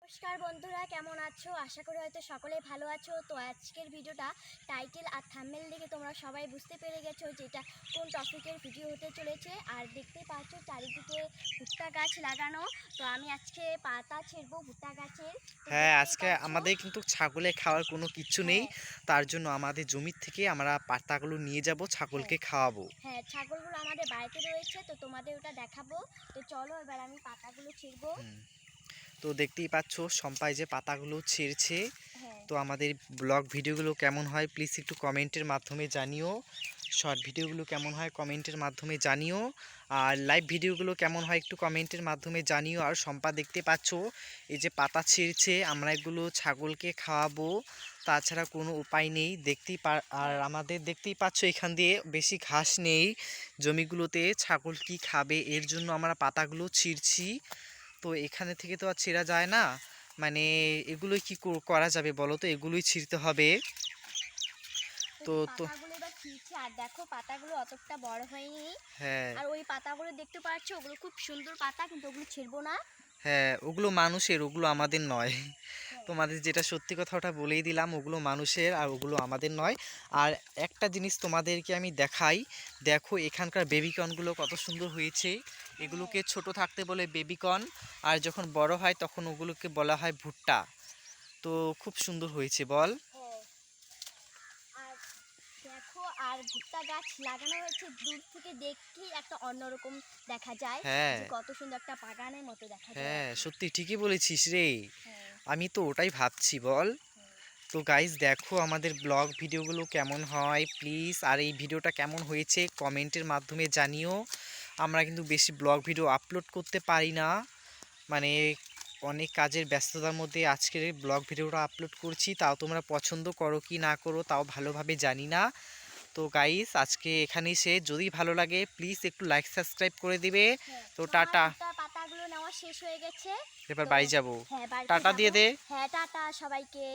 নমস্কার বন্ধুরা, কেমন আছো? আশা করি হয়তো সকলেই ভালো আছো। তো আজকের ভিডিওটা টাইটেল আর থাম্বনেল দেখে তোমরা সবাই বুঝতে পেরে গেছো যেটা কোন টপিকের ভিডিও হতে চলেছে। আর দেখতেই পাচ্ছ চারিদিকে ভুট্টা গাছ লাগানো। তো আমি আজকে পাতা ছেড়বো ভুট্টা গাছের। তো হ্যাঁ, দেখতেই আজকে পাচ্ছ। আমাদের কিন্তু ছাগলে খাওয়ার কোনো কিচ্ছু নেই। হ্যাঁ, তার জন্য আমাদের জমির থেকে আমরা পাতাগুলো নিয়ে যাব, হ্যাঁ, ছাগলকে খাওয়াবো। হ্যাঁ, ছাগলগুলো আমাদের বাড়িতে রয়েছে, তো তোমাদের ওটা দেখাবো। তো চলো এবার আমি পাতাগুলো ছিঁড়বো। হুম, তো দেখতেই পাচ্ছ সম্পাই যে পাতাগুলো ছিঁড়ছে। হ্যাঁ, তো আমাদের ব্লগ ভিডিওগুলো কেমন হয় প্লিজ একটু কমেন্টের মাধ্যমে জানিও। শর্ট ভিডিওগুলো কেমন হয় কমেন্টের মাধ্যমে জানিও। আর লাইভ ভিডিওগুলো কেমন হয় একটু কমেন্টের মাধ্যমে জানিও। আর সম্পা দেখতে পাচ্ছ এই যে পাতা ছিঁড়ছে, আমরা এগুলো ছাগলকে খাওয়াবো, তাছাড়া কোনো উপায় নেই। আর হ্যাঁ, আমাদের দেখতেই পাচ্ছ এখান দিয়ে বেশি ঘাস নেই জমিগুলোতে, ছাগল কি খাবে এর জন্য আমরা পাতাগুলো ছিঁড়ছি। তো এখানে থেকে তো আর ছেঁড়া যায় না, মানে এগুলোই কি করা যাবে বলো তো, এগুলোই ছিঁড়তে হবে। তো তো তো পাতাগুলো এবার ছিঁড়ছি। আর দেখো পাতাগুলো অতটা বড় হয়নি। হ্যাঁ, আর ওই পাতাগুলো দেখতে পাচ্ছ, ওগুলো খুব সুন্দর পাতা, কিন্তু ওগুলো ছিঁড়বো না। হ্যাঁ, ওগুলো মানুষের, ওগুলো আমাদের নয়। হ্যাঁ, তোমাদের যেটা সত্যি কথা ওটা বলেই দিলাম, ওগুলো মানুষের আর ওগুলো আমাদের নয়। আর একটা জিনিস তোমাদেরকে আমি দেখাই, দেখো এখানকার বেবিকর্নগুলো কত সুন্দর হয়েছে। হ্যাঁ, এগুলোকে ছোট থাকতে বলে বেবিকর্ন, আর যখন বড় হয় তখন ওগুলোকে বলা হয় ভুট্টা। তো খুব সুন্দর হয়েছে বল। হ্যাঁ। আর দেখো, আর ভুট্টা গাছ লাগানো হয়েছে, দূর থেকে দেখতেই একটা অন্যরকম দেখা যায়, হ্যাঁ, যে কত সুন্দর একটা বাগানের মতো দেখা যায় আর হ্যাঁ, কি। সত্যি ঠিকই বলেছিস রে। হ্যাঁ, আমি তো ওটাই ভাবছি বল। হ্যাঁ, তো গাইস দেখো আমাদের ব্লগ ভিডিওগুলো কেমন হয় প্লিজ, আর এই ভিডিওটা কেমন হয়েছে কমেন্টের মাধ্যমে জানিও। আমরা কিন্তু বেশি ব্লগ ভিডিও আপলোড করতে পারি না, মানে অনেক কাজের ব্যস্ততার মধ্যে আজকের এই ব্লগ ভিডিওটা আপলোড করছি। তাও তোমরা পছন্দ করো কি না করো তাও ভালোভাবে জানি না। তো গাইস আজকে এখানেই শেষ, যদি ভালো লাগে প্লিজ একটু লাইক সাবস্ক্রাইব করে দিবে। হ্যাঁ। তো তো আমার টাটা, ভুট্টা পাতাগুলো নেওয়া শেষ হয়ে গেছে। এবার তো বাড়ি যাব। হ্যাঁ, বাড়িতে টাটা যাব। দিয়ে দে। হ্যাঁ, টাটা সবাইকে।